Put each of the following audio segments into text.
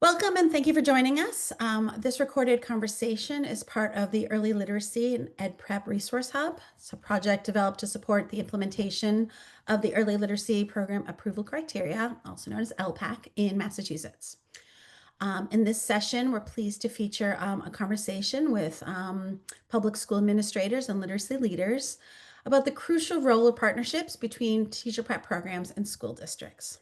Welcome and thank you for joining us. This recorded conversation is part of the Early Literacy and Ed Prep Resource Hub. It's a project developed to support the implementation of the Early Literacy Program Approval Criteria, also known as LPAC, in Massachusetts. In this session, we're pleased to feature a conversation with public school administrators and literacy leaders about the crucial role of partnerships between teacher prep programs and school districts.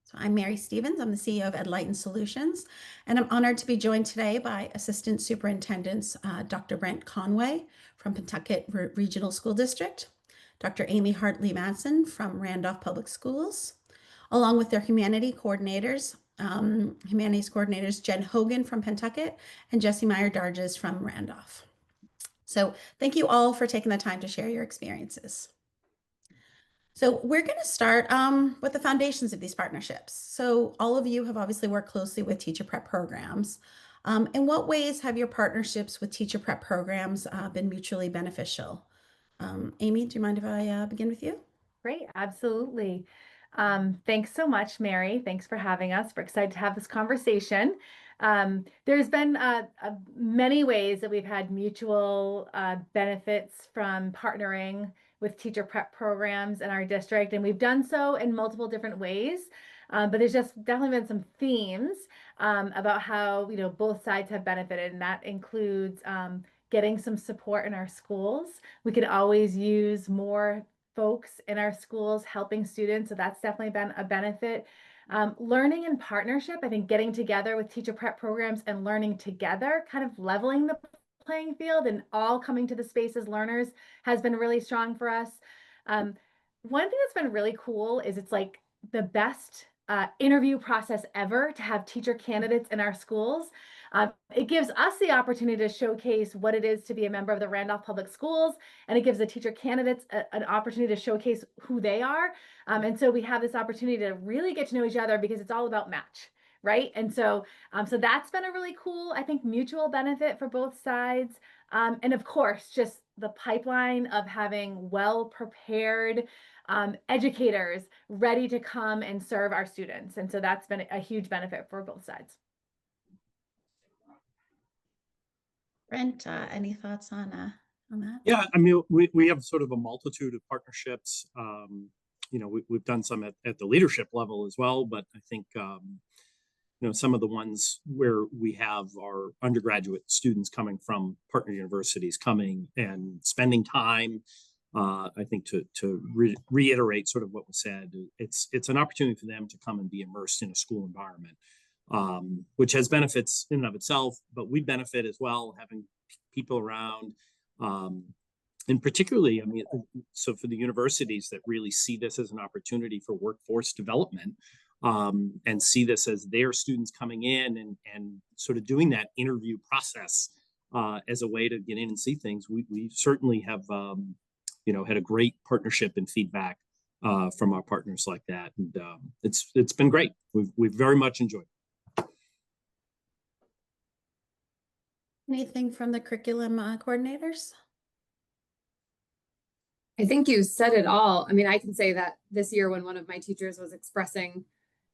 So I'm Mary Stevens. I'm the CEO of EdLighten Solutions, and I'm honored to be joined today by Assistant Superintendents Dr. Brent Conway from Pentucket Regional School District, Dr. Amy Hartley-Madsen from Randolph Public Schools, along with their humanities coordinators, Jen Hogan from Pentucket and Jessie Meyer-Darges from Randolph. So thank you all for taking the time to share your experiences. So we're going to start with the foundations of these partnerships. So all of you have obviously worked closely with teacher prep programs. In what ways have your partnerships with teacher prep programs been mutually beneficial? Amy, do you mind if I begin with you? Great, absolutely. Thanks so much, Mary. Thanks for having us. We're excited to have this conversation. There's been many ways that we've had mutual benefits from partnering with teacher prep programs in our district, and we've done so in multiple different ways. But there's just definitely been some themes about how both sides have benefited, and that includes getting some support in our schools. We could always use more folks in our schools helping students. So that's definitely been a benefit. Learning in partnership, I think getting together with teacher prep programs and learning together, kind of leveling the playing field and all coming to the space as learners has been really strong for us. One thing that's been really cool is it's like the best interview process ever to have teacher candidates in our schools. It gives us the opportunity to showcase what it is to be a member of the Randolph Public Schools, and it gives the teacher candidates an opportunity to showcase who they are. And so we have this opportunity to really get to know each other because it's all about match, right? And so, so that's been a really cool, I think, mutual benefit for both sides. And of course, just the pipeline of having well-prepared educators ready to come and serve our students. And so that's been a huge benefit for both sides. Brent, any thoughts on that? Yeah, I mean, we have sort of a multitude of partnerships. We've done some at the leadership level as well, but I think, some of the ones where we have our undergraduate students coming from partner universities coming and spending time, I think to reiterate sort of what was said, it's an opportunity for them to come and be immersed in a school environment, which has benefits in and of itself, but we benefit as well having people around. And particularly, I mean, so for the universities that really see this as an opportunity for workforce development, and see this as their students coming in and sort of doing that interview process as a way to get in and see things, we certainly have, had a great partnership and feedback from our partners like that. And it's been great. We've very much enjoyed it. Anything from the curriculum coordinators? I think you said it all. I mean, I can say that this year when one of my teachers was expressing,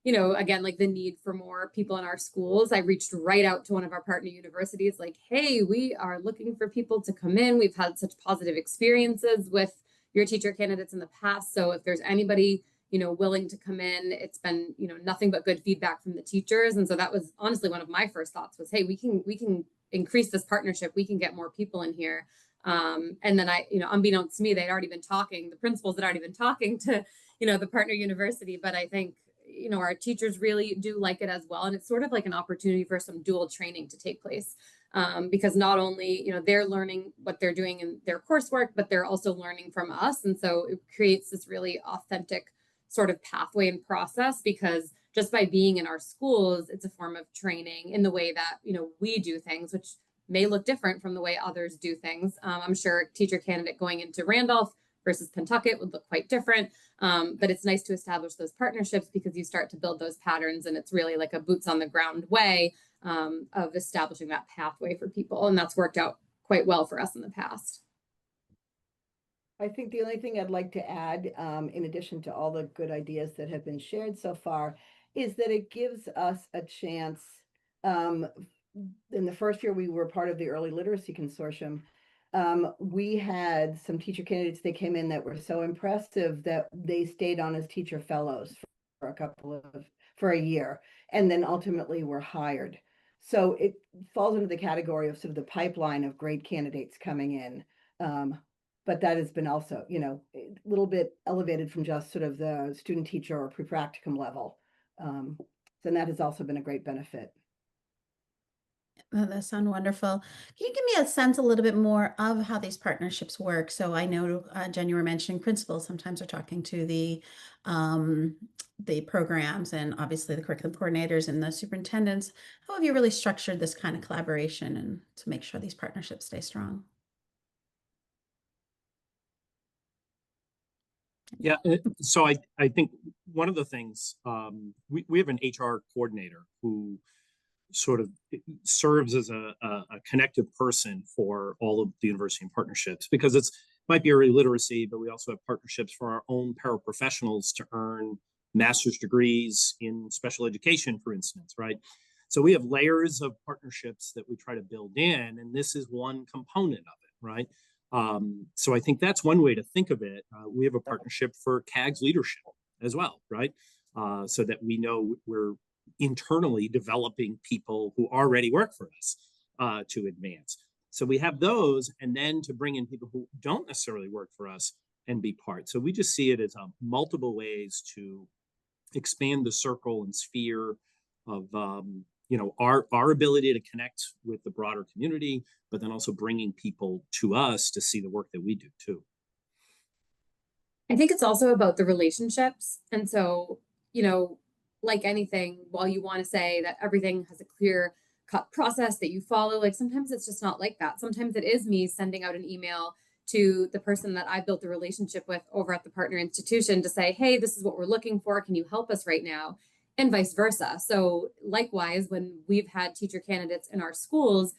again, like the need for more people in our schools, I reached right out to one of our partner universities like, hey, we are looking for people to come in. We've had such positive experiences with your teacher candidates in the past. So if there's anybody, willing to come in, it's been, nothing but good feedback from the teachers. And so that was honestly one of my first thoughts was, hey, we can increase this partnership. We can get more people in here. And then unbeknownst to me, they'd already been talking, the principals had already been talking to, the partner university. But I think, our teachers really do like it as well. And it's sort of like an opportunity for some dual training to take place. Because not only, they're learning what they're doing in their coursework, but they're also learning from us. And so it creates this really authentic sort of pathway and process, because just by being in our schools, it's a form of training in the way that, we do things, which may look different from the way others do things. I'm sure a teacher candidate going into Randolph versus Pentucket would look quite different. But it's nice to establish those partnerships because you start to build those patterns, and it's really like a boots on the ground way of establishing that pathway for people. And that's worked out quite well for us in the past. I think the only thing I'd like to add, in addition to all the good ideas that have been shared so far, is that it gives us a chance in the first year we were part of the Early Literacy Consortium, we had some teacher candidates that came in that were so impressive that they stayed on as teacher fellows for a year, and then ultimately were hired. So it falls into the category of sort of the pipeline of great candidates coming in. But that has been also, a little bit elevated from just sort of the student teacher or pre-practicum level. And that has also been a great benefit. Oh, that sounds wonderful. Can you give me a sense a little bit more of how these partnerships work? So I know, Jen, you were mentioning principals sometimes are talking to the programs and obviously the curriculum coordinators and the superintendents. How have you really structured this kind of collaboration and to make sure these partnerships stay strong? Yeah, so I think one of the things, we have an HR coordinator who sort of serves as a connective person for all of the university and partnerships, because it's might be early literacy, but we also have partnerships for our own paraprofessionals to earn master's degrees in special education, for instance, right? So we have layers of partnerships that we try to build in, and this is one component of it, right? So I think that's one way to think of it. We have a partnership for CAG's leadership as well, right? So that we know we're internally developing people who already work for us to advance. So we have those, and then to bring in people who don't necessarily work for us and be part. So we just see it as multiple ways to expand the circle and sphere of our ability to connect with the broader community, but then also bringing people to us to see the work that we do too. I think it's also about the relationships. And so, like anything, while you want to say that everything has a clear cut process that you follow, like sometimes it's just not like that. Sometimes it is me sending out an email to the person that I built the relationship with over at the partner institution to say, hey, this is what we're looking for. Can you help us right now? And vice versa. So likewise, when we've had teacher candidates in our schools,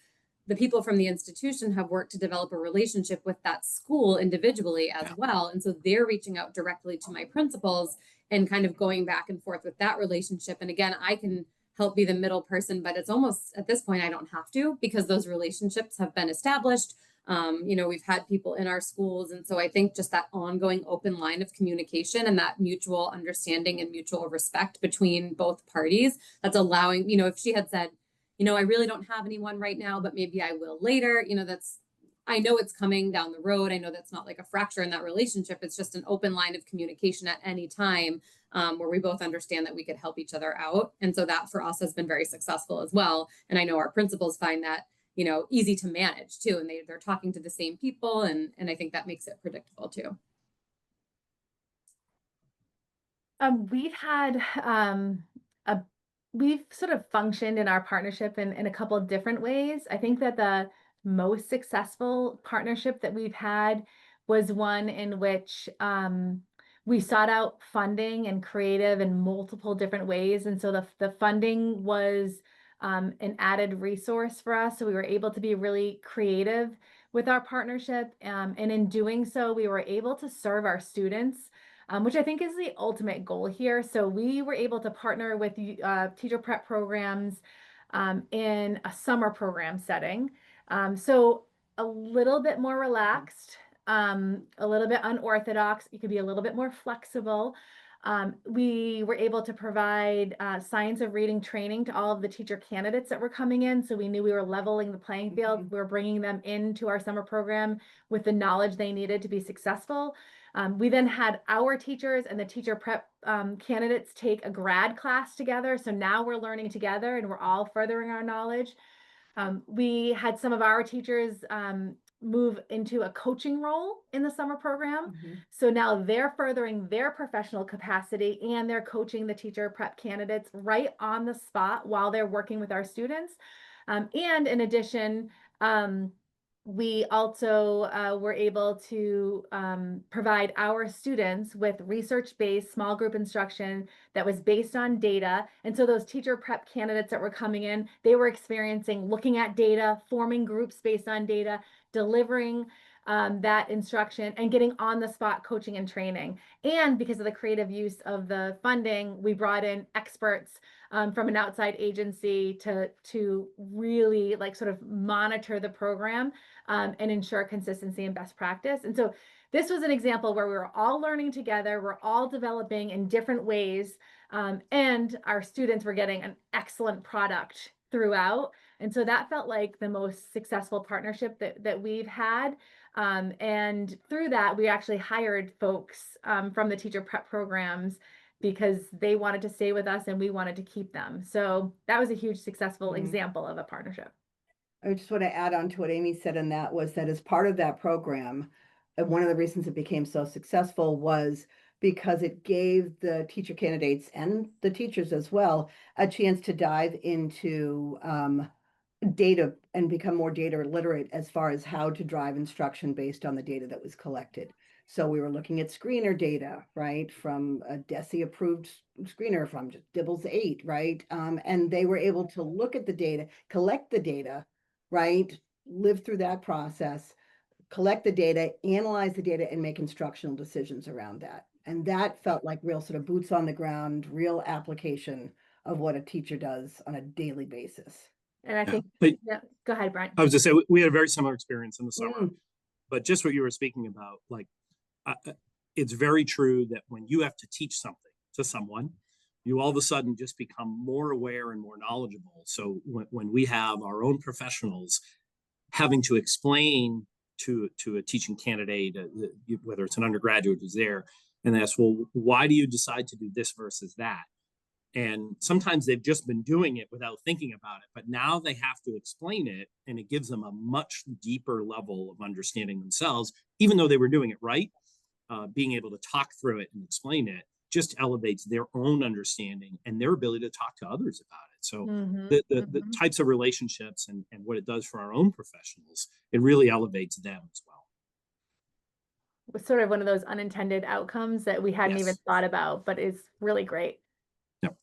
the people from the institution have worked to develop a relationship with that school individually as well. And so they're reaching out directly to my principals and kind of going back and forth with that relationship. And again, I can help be the middle person, but it's almost at this point, I don't have to, because those relationships have been established. We've had people in our schools. And so I think just that ongoing open line of communication and that mutual understanding and mutual respect between both parties, that's allowing, if she had said, I really don't have anyone right now, but maybe I will later, I know it's coming down the road. I know that's not like a fracture in that relationship. It's just an open line of communication at any time, where we both understand that we could help each other out. And so that for us has been very successful as well. And I know our principals find that, easy to manage too. And they're talking to the same people. And I think that makes it predictable too. We've sort of functioned in our partnership in a couple of different ways. I think that the most successful partnership that we've had was one in which we sought out funding and creative in multiple different ways. And so the funding was an added resource for us. So we were able to be really creative with our partnership. And in doing so, we were able to serve our students, which I think is the ultimate goal here. So we were able to partner with teacher prep programs in a summer program setting. So a little bit more relaxed, a little bit unorthodox. You could be a little bit more flexible. We were able to provide science of reading training to all of the teacher candidates that were coming in. So we knew we were leveling the playing field. We were bringing them into our summer program with the knowledge they needed to be successful. We then had our teachers and the teacher prep candidates take a grad class together. So now we're learning together and we're all furthering our knowledge. We had some of our teachers move into a coaching role in the summer program. So now they're furthering their professional capacity and they're coaching the teacher prep candidates right on the spot while they're working with our students. And in addition, we also were able to provide our students with research-based small group instruction that was based on data. And so those teacher prep candidates that were coming in, they were experiencing looking at data, forming groups based on data, delivering that instruction and getting on the spot coaching and training. And because of the creative use of the funding, we brought in experts from an outside agency to really like sort of monitor the program and ensure consistency and best practice. And so this was an example where we were all learning together, we're all developing in different ways, and our students were getting an excellent product throughout. And so that felt like the most successful partnership that we've had. And through that, we actually hired folks from the teacher prep programs because they wanted to stay with us and we wanted to keep them. So that was a huge successful example of a partnership. I just want to add on to what Amy said, and that was that as part of that program, one of the reasons it became so successful was because it gave the teacher candidates and the teachers as well a chance to dive into data and become more data literate as far as how to drive instruction based on the data that was collected. So we were looking at screener data, right, from a DESE approved screener from just Dibbles 8, right? And they were able to look at the data, collect the data, right, live through that process, collect the data, analyze the data, and make instructional decisions around that. And that felt like real sort of boots on the ground, real application of what a teacher does on a daily basis. And I think, yeah, go ahead, Brent. I was just saying, we had a very similar experience in the summer, Mm. but just what you were speaking about, like, it's very true that when you have to teach something to someone, you all of a sudden just become more aware and more knowledgeable. So when we have our own professionals having to explain to a teaching candidate, whether it's an undergraduate who's there, and they ask, well, why do you decide to do this versus that? And sometimes they've just been doing it without thinking about it, but now they have to explain it, and it gives them a much deeper level of understanding themselves, even though they were doing it right. Being able to talk through it and explain it just elevates their own understanding and their ability to talk to others about it. So the types of relationships and what it does for our own professionals, it really elevates them as well. It was sort of one of those unintended outcomes that we hadn't even thought about, but it's really great. Yep.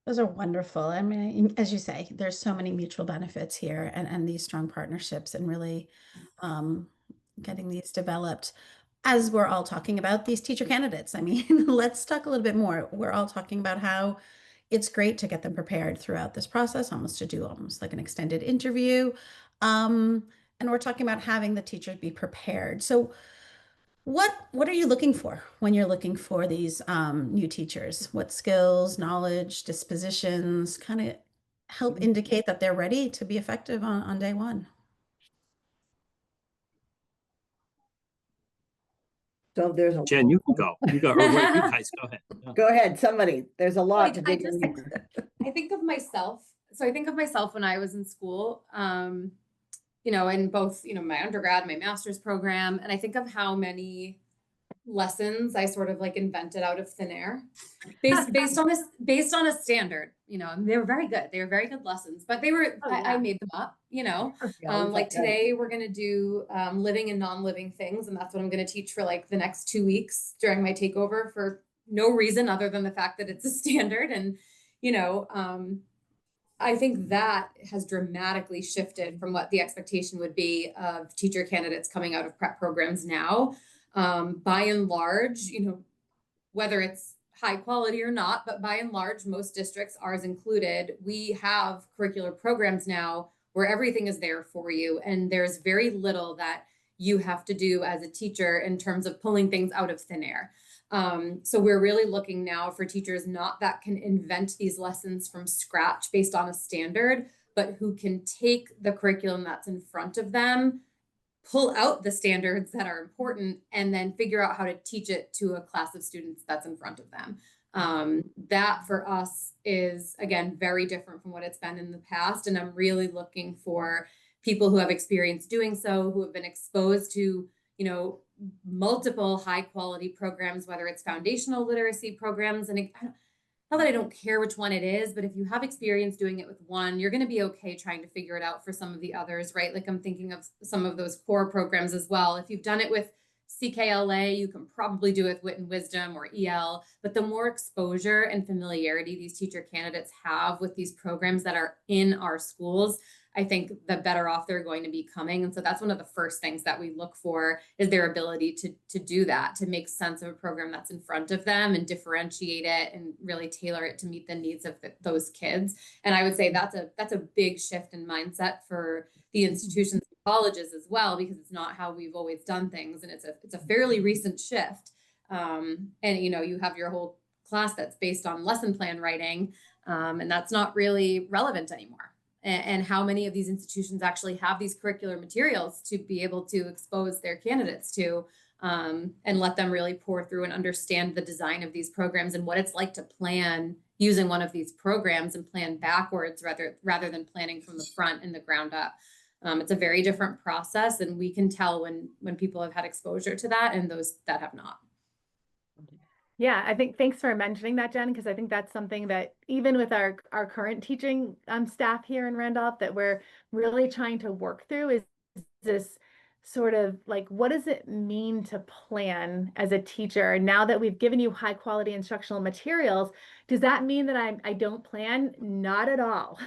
Those are wonderful. I mean, as you say, there's so many mutual benefits here and these strong partnerships and really getting these developed. As we're all talking about these teacher candidates, I mean, let's talk a little bit more. We're all talking about how it's great to get them prepared throughout this process, almost like an extended interview. And we're talking about having the teacher be prepared. So what are you looking for when you're looking for these new teachers? What skills, knowledge, dispositions kind of help indicate that they're ready to be effective on day one? So there's a Jen, you can go. You go. Or wait, you guys go ahead. Yeah. Go ahead, somebody. There's a lot to dig in here. I think of myself. So I think of myself when I was in school, in both, my undergrad, my master's program, and I think of how many lessons I sort of like invented out of thin air based on a standard, and they were very good. They were very good lessons, but I made them up, like today we're going to do living and non-living things. And that's what I'm going to teach for like the next 2 weeks during my takeover for no reason other than the fact that it's a standard. And, I think that has dramatically shifted from what the expectation would be of teacher candidates coming out of prep programs now. By and large, whether it's high quality or not, but by and large, most districts, ours included, we have curricular programs now where everything is there for you. And there's very little that you have to do as a teacher in terms of pulling things out of thin air. So we're really looking now for teachers not that can invent these lessons from scratch based on a standard, but who can take the curriculum that's in front of them, pull out the standards that are important, and then figure out how to teach it to a class of students that's in front of them. That for us is, again, very different from what it's been in the past. And I'm really looking for people who have experience doing so, who have been exposed to, multiple high quality programs, whether it's foundational literacy programs. And not that I don't care which one it is, but if you have experience doing it with one, you're going to be okay trying to figure it out for some of the others, right? Like I'm thinking of some of those core programs as well. If you've done it with CKLA, you can probably do it with Wit and Wisdom or EL, but the more exposure and familiarity these teacher candidates have with these programs that are in our schools, I think the better off they're going to be coming. And so that's one of the first things that we look for is their ability to do that, to make sense of a program that's in front of them and differentiate it and really tailor it to meet the needs of those kids. And I would say that's a big shift in mindset for the institutions and colleges as well, because it's not how we've always done things. And it's a fairly recent shift. And you have your whole class that's based on lesson plan writing, and that's not really relevant anymore. And how many of these institutions actually have these curricular materials to be able to expose their candidates to, and let them really pour through and understand the design of these programs and what it's like to plan using one of these programs and plan backwards rather than planning from the front and the ground up. It's a very different process, and we can tell when people have had exposure to that and those that have not. Yeah, I think thanks for mentioning that, Jen, because I think that's something that even with our current teaching staff here in Randolph that we're really trying to work through is this sort of like, what does it mean to plan as a teacher? Now that we've given you high quality instructional materials, does that mean that I don't plan? Not at all.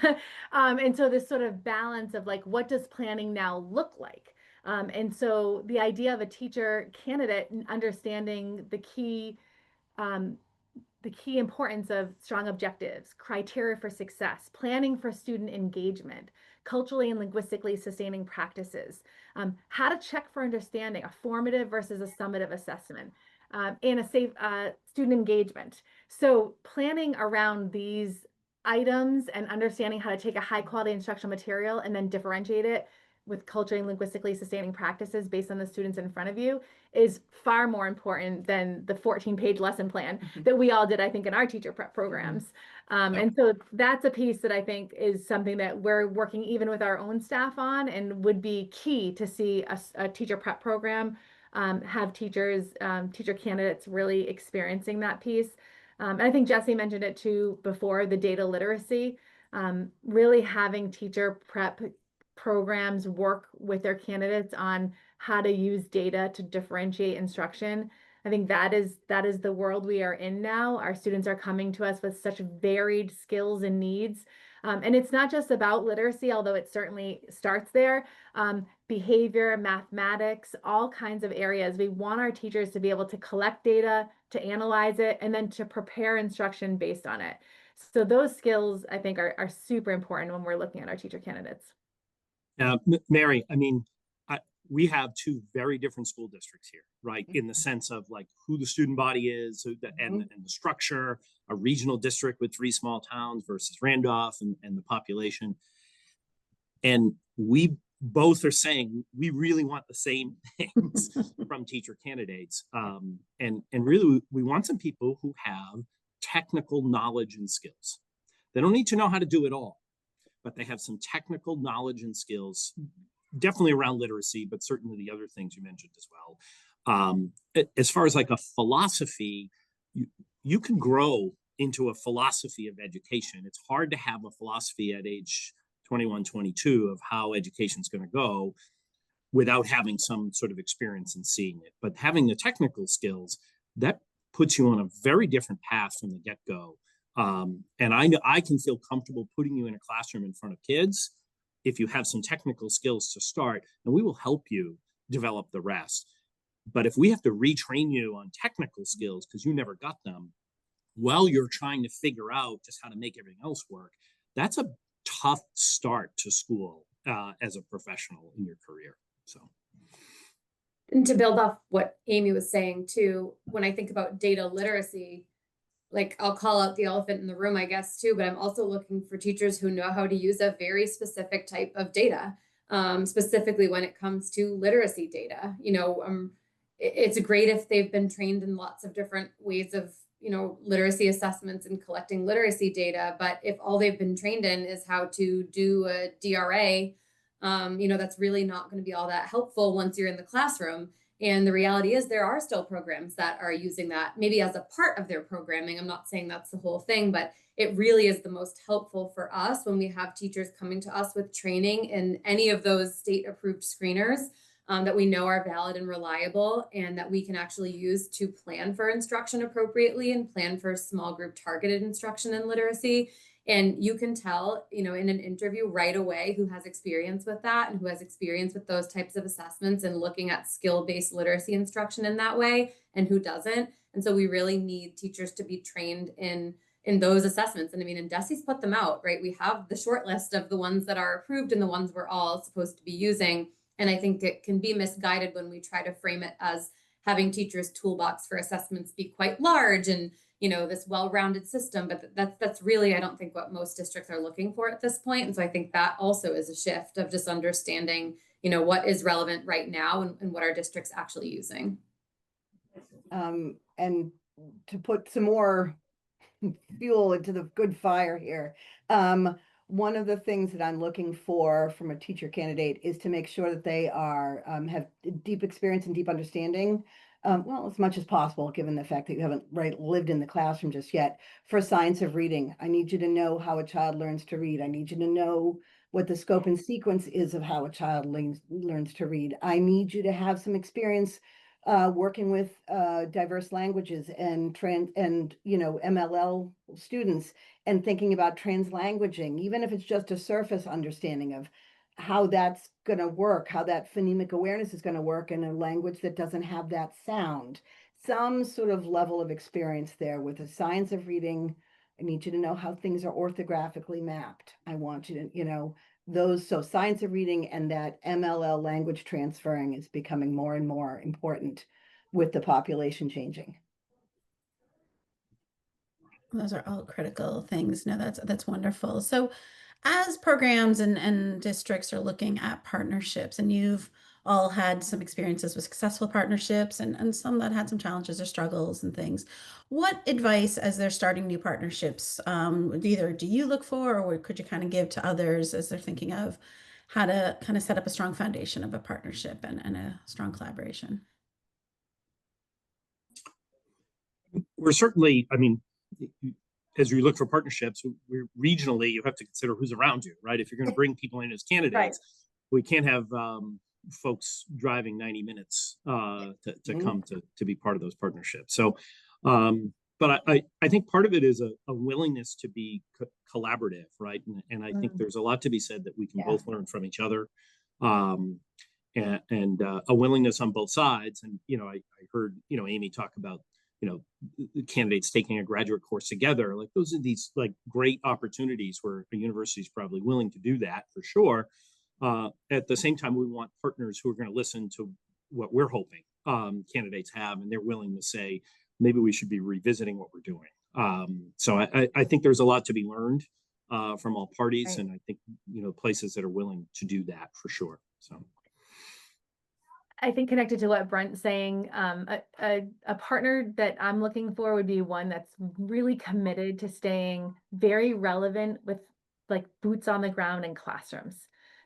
And so this sort of balance of like, what does planning now look like? And so the idea of a teacher candidate understanding the key importance of strong objectives, criteria for success, planning for student engagement, culturally and linguistically sustaining practices, how to check for understanding, a formative versus a summative assessment, and a safe student engagement. So planning around these items and understanding how to take a high quality instructional material and then differentiate it with culturally and linguistically sustaining practices based on the students in front of you is far more important than the 14-page lesson plan that we all did, I think, in our teacher prep programs. And so that's a piece that I think is something that we're working even with our own staff on and would be key to see a teacher prep program have teacher candidates really experiencing that piece. And I think Jesse mentioned it too before, the data literacy, really having teacher prep programs work with their candidates on how to use data to differentiate instruction. I think that is the world we are in now. Our students are coming to us with such varied skills and needs. And it's not just about literacy, although it certainly starts there. Behavior, mathematics, all kinds of areas. We want our teachers to be able to collect data, to analyze it, and then to prepare instruction based on it. So those skills, I think, are super important when we're looking at our teacher candidates. Mary, I mean, we have two very different school districts here, right? In the sense of like who the student body is and the structure, a regional district with 3 small towns versus Randolph and the population. And we both are saying we really want the same things from teacher candidates. And really, we want some people who have technical knowledge and skills. They don't need to know how to do it all, but they have some technical knowledge and skills, definitely around literacy, but certainly the other things you mentioned as well. As far as like a philosophy, you can grow into a philosophy of education. It's hard to have a philosophy at age 21, 22 of how education is going to go without having some sort of experience in seeing it. But having the technical skills, that puts you on a very different path from the get-go. And I can feel comfortable putting you in a classroom in front of kids if you have some technical skills to start, and we will help you develop the rest. But if we have to retrain you on technical skills because you never got them while you're trying to figure out just how to make everything else work, that's a tough start to school as a professional in your career. So. And to build off what Amy was saying too, when I think about data literacy, like I'll call out the elephant in the room, I guess, too, but I'm also looking for teachers who know how to use a very specific type of data, specifically when it comes to literacy data. It's great if they've been trained in lots of different ways of, literacy assessments and collecting literacy data. But if all they've been trained in is how to do a DRA, that's really not going to be all that helpful once you're in the classroom. And the reality is there are still programs that are using that maybe as a part of their programming. I'm not saying that's the whole thing, but it really is the most helpful for us when we have teachers coming to us with training in any of those state approved screeners. that we know are valid and reliable, and that we can actually use to plan for instruction appropriately and plan for small group targeted instruction in literacy. And you can tell, you know, in an interview right away who has experience with that and who has experience with those types of assessments and looking at skill-based literacy instruction in that way and who doesn't. And so we really need teachers to be trained in those assessments. And I mean, and DESE's put them out, right? We have the short list of the ones that are approved and the ones we're all supposed to be using. And I think it can be misguided when we try to frame it as having teachers' toolbox for assessments be quite large and, you know, this well-rounded system, but that's really, I don't think, what most districts are looking for at this point. And so I think that also is a shift of just understanding, you know, what is relevant right now and what our district's actually using. And to put some more fuel into the good fire here, one of the things that I'm looking for from a teacher candidate is to make sure that they are have deep experience and deep understanding, well, as much as possible, given the fact that you haven't lived in the classroom just yet, for science of reading. I need you to know how a child learns to read. I need you to know what the scope and sequence is of how a child learns to read. I need you to have some experience working with diverse languages and MLL students, and thinking about translanguaging, even if it's just a surface understanding of how that's going to work, how that phonemic awareness is going to work in a language that doesn't have that sound. Some sort of level of experience there with the science of reading. I need you to know how things are orthographically mapped. I want you to, so science of reading and that MLL language transferring is becoming more and more important with the population changing. Those are all critical things. No, that's wonderful. So as programs and districts are looking at partnerships, and you've all had some experiences with successful partnerships and some that had some challenges or struggles and things, what advice as they're starting new partnerships, either do you look for, or could you kind of give to others as they're thinking of how to kind of set up a strong foundation of a partnership and a strong collaboration? We're certainly, I mean, as you look for partnerships, we're regionally, you have to consider who's around you, right? If you're going to bring people in as candidates, Right. we can't have folks driving 90 minutes to come to be part of those partnerships. So, but I think part of it is a willingness to be collaborative, right? And I think there's a lot to be said that we can both learn from each other. And a willingness on both sides. And, I heard, Amy talk about, candidates taking a graduate course together. Like, those are these like great opportunities where a university is probably willing to do that for sure. At the same time, we want partners who are going to listen to what we're hoping candidates have, and they're willing to say, maybe we should be revisiting what we're doing. So I think there's a lot to be learned from all parties. Right. And I think, places that are willing to do that for sure. So I think, connected to what Brent's saying, a partner that I'm looking for would be one that's really committed to staying very relevant with like boots on the ground in classrooms.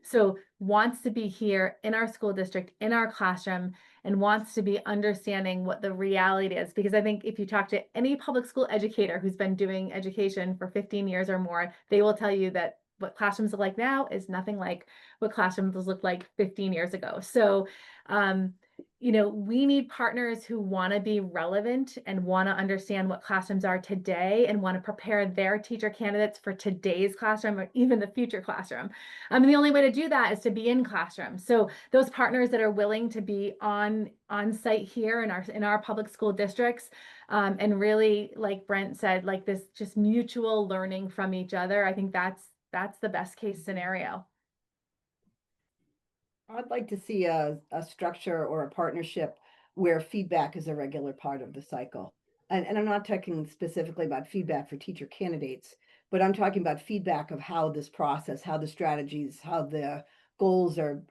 So wants to be here in our school district, in our classroom, and wants to be understanding what the reality is. Because I think if you talk to any public school educator who's been doing education for 15 years or more, they will tell you that what classrooms look like now is nothing like what classrooms looked like 15 years ago. So, we need partners who want to be relevant and want to understand what classrooms are today and want to prepare their teacher candidates for today's classroom or even the future classroom. And the only way to do that is to be in classrooms. So those partners that are willing to be on site here in our public school districts, and really, like Brent said, like this just mutual learning from each other. I think that's the best case scenario. I'd like to see a structure or a partnership where feedback is a regular part of the cycle. And I'm not talking specifically about feedback for teacher candidates, but I'm talking about feedback of how this process, how the strategies, how the goals are,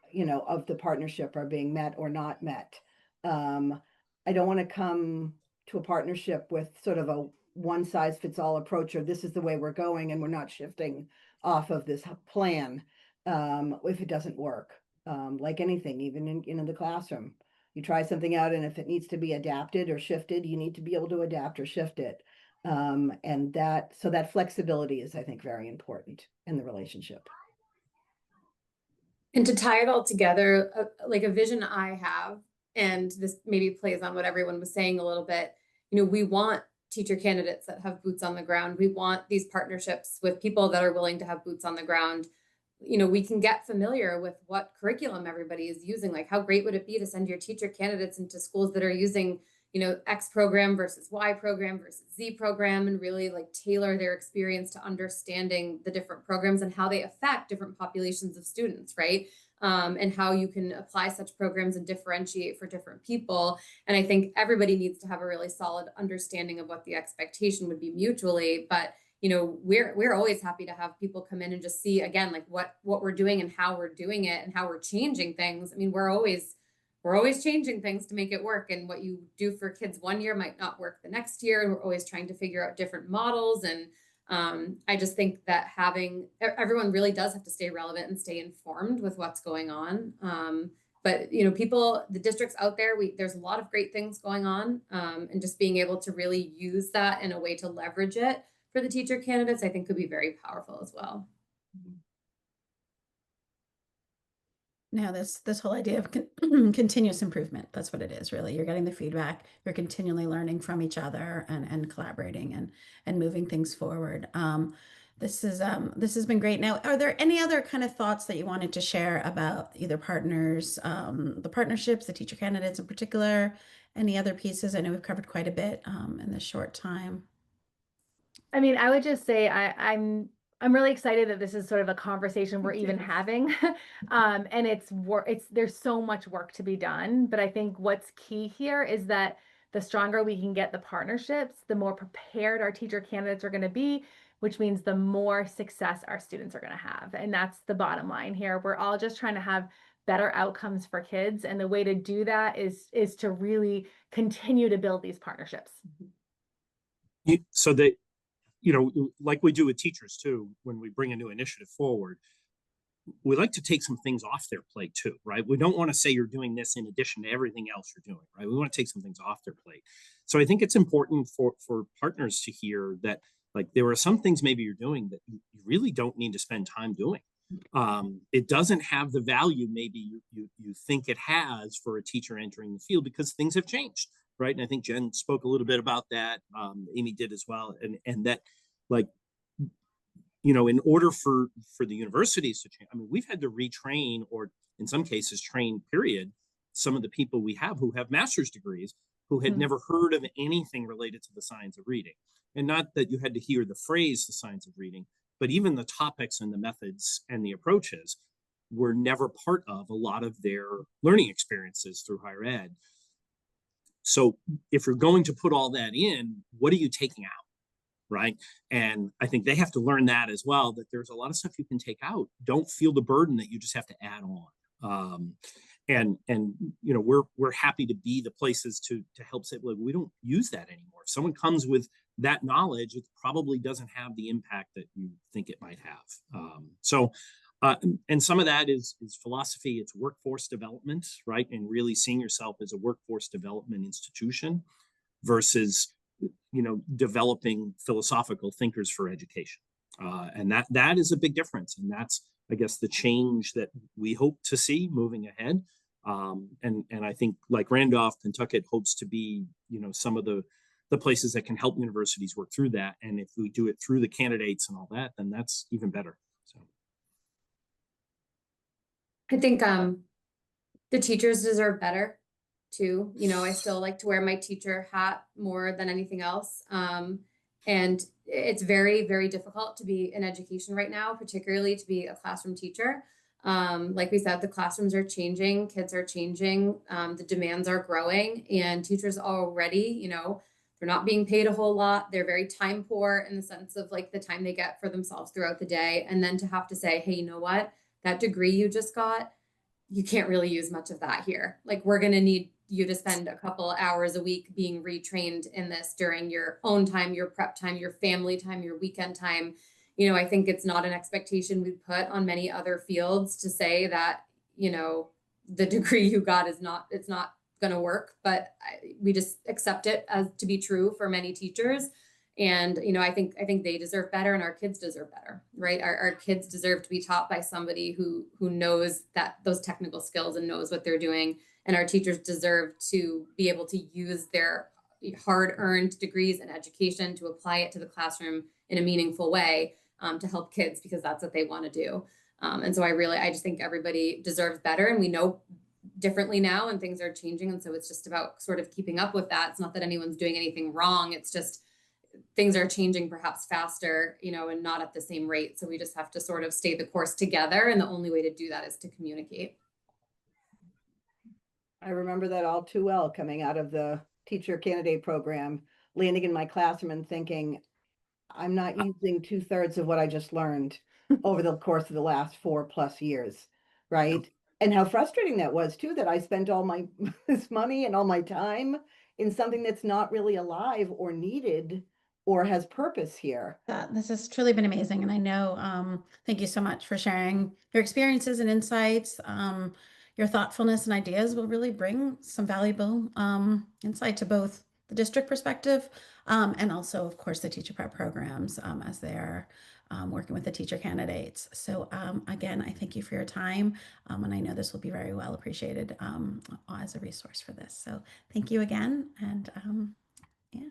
of the partnership are being met or not met. I don't want to come to a partnership with sort of a one size fits all approach, or this is the way we're going and we're not shifting off of this plan if it doesn't work. Like anything, even in the classroom, you try something out, and if it needs to be adapted or shifted, you need to be able to adapt or shift it. And that flexibility is, I think, very important in the relationship. And to tie it all together, like a vision I have, and this maybe plays on what everyone was saying a little bit, we want teacher candidates that have boots on the ground. We want these partnerships with people that are willing to have boots on the ground. We can get familiar with what curriculum everybody is using. Like, how great would it be to send your teacher candidates into schools that are using, X program versus Y program versus Z program, and really like tailor their experience to understanding the different programs and how they affect different populations of students, right? And how you can apply such programs and differentiate for different people. And I think everybody needs to have a really solid understanding of what the expectation would be mutually. But we're always happy to have people come in and just see again like what we're doing and how we're doing it and how we're changing things. I mean, we're always changing things to make it work, and what you do for kids one year might not work the next year, and we're always trying to figure out different models. And I just think that having everyone really does have to stay relevant and stay informed with what's going on. But people, the districts out there, there's a lot of great things going on, and just being able to really use that in a way to leverage it for the teacher candidates, I think could be very powerful as well. Now, this whole idea of continuous improvement, that's what it is, really. You're getting the feedback, you're continually learning from each other and collaborating and moving things forward. This has been great. Now, are there any other kind of thoughts that you wanted to share about either partners, the partnerships, the teacher candidates in particular, any other pieces? I know we've covered quite a bit in this short time. I mean, I would just say I'm really excited that this is sort of a conversation we're even having. And there's so much work to be done. But I think what's key here is that the stronger we can get the partnerships, the more prepared our teacher candidates are going to be, which means the more success our students are going to have. And that's the bottom line here. We're all just trying to have better outcomes for kids. And the way to do that is to really continue to build these partnerships. So that, like we do with teachers too, when we bring a new initiative forward, we like to take some things off their plate too, right? We don't want to say you're doing this in addition to everything else you're doing, right? We want to take some things off their plate. So I think it's important for partners to hear that, like, there are some things maybe you're doing that you really don't need to spend time doing. It doesn't have the value maybe you think it has for a teacher entering the field because things have changed, right? And I think Jen spoke a little bit about that. Amy did as well, and that, like, in order for the universities to change, I mean, we've had to retrain, or in some cases train, period, some of the people we have who have master's degrees who had never heard of anything related to the science of reading. And not that you had to hear the phrase the science of reading, but even the topics and the methods and the approaches were never part of a lot of their learning experiences through higher ed. So if you're going to put all that in, what are you taking out? Right. And I think they have to learn that as well, that there's a lot of stuff you can take out. Don't feel the burden that you just have to add on. And we're happy to be the places to help say, look, we don't use that anymore. If someone comes with that knowledge, it probably doesn't have the impact that you think it might have. And some of that is philosophy. It's workforce development, right? And really seeing yourself as a workforce development institution versus developing philosophical thinkers for education. And that is a big difference. And that's, I guess, the change that we hope to see moving ahead. And I think, like Randolph, Kentucky hopes to be, some of the places that can help universities work through that. And if we do it through the candidates and all that, then that's even better. So I think the teachers deserve better too. I still like to wear my teacher hat more than anything else. And it's very, very difficult to be in education right now, particularly to be a classroom teacher. Like we said, the classrooms are changing, kids are changing, the demands are growing, and teachers already, they're not being paid a whole lot. They're very time poor in the sense of like the time they get for themselves throughout the day. And then to have to say, hey, you know what, that degree you just got, you can't really use much of that here. Like, we're going to need you to spend a couple hours a week being retrained in this during your own time, your prep time, your family time, your weekend time. I think it's not an expectation we put on many other fields to say that, the degree you got it's not going to work, but we just accept it as to be true for many teachers. And, I think they deserve better, and our kids deserve better, right? Our kids deserve to be taught by somebody who knows that those technical skills and knows what they're doing. And our teachers deserve to be able to use their hard-earned degrees and education to apply it to the classroom in a meaningful way, to help kids, because that's what they want to do. And so I just think everybody deserves better, and we know differently now, and things are changing. And so it's just about sort of keeping up with that. It's not that anyone's doing anything wrong. It's just things are changing perhaps faster, and not at the same rate. So we just have to sort of stay the course together. And the only way to do that is to communicate. I remember that all too well, coming out of the teacher candidate program, landing in my classroom and thinking, I'm not using 2/3 of what I just learned over the course of the last 4+ years, right? And how frustrating that was too, that I spent all my this money and all my time in something that's not really alive or needed or has purpose here. This has truly been amazing. And I know, thank you so much for sharing your experiences and insights. Your thoughtfulness and ideas will really bring some valuable insight to both the district perspective and also, of course, the teacher prep programs as they're working with the teacher candidates. So again, I thank you for your time. And I know this will be very well appreciated as a resource for this. So thank you again. And yeah.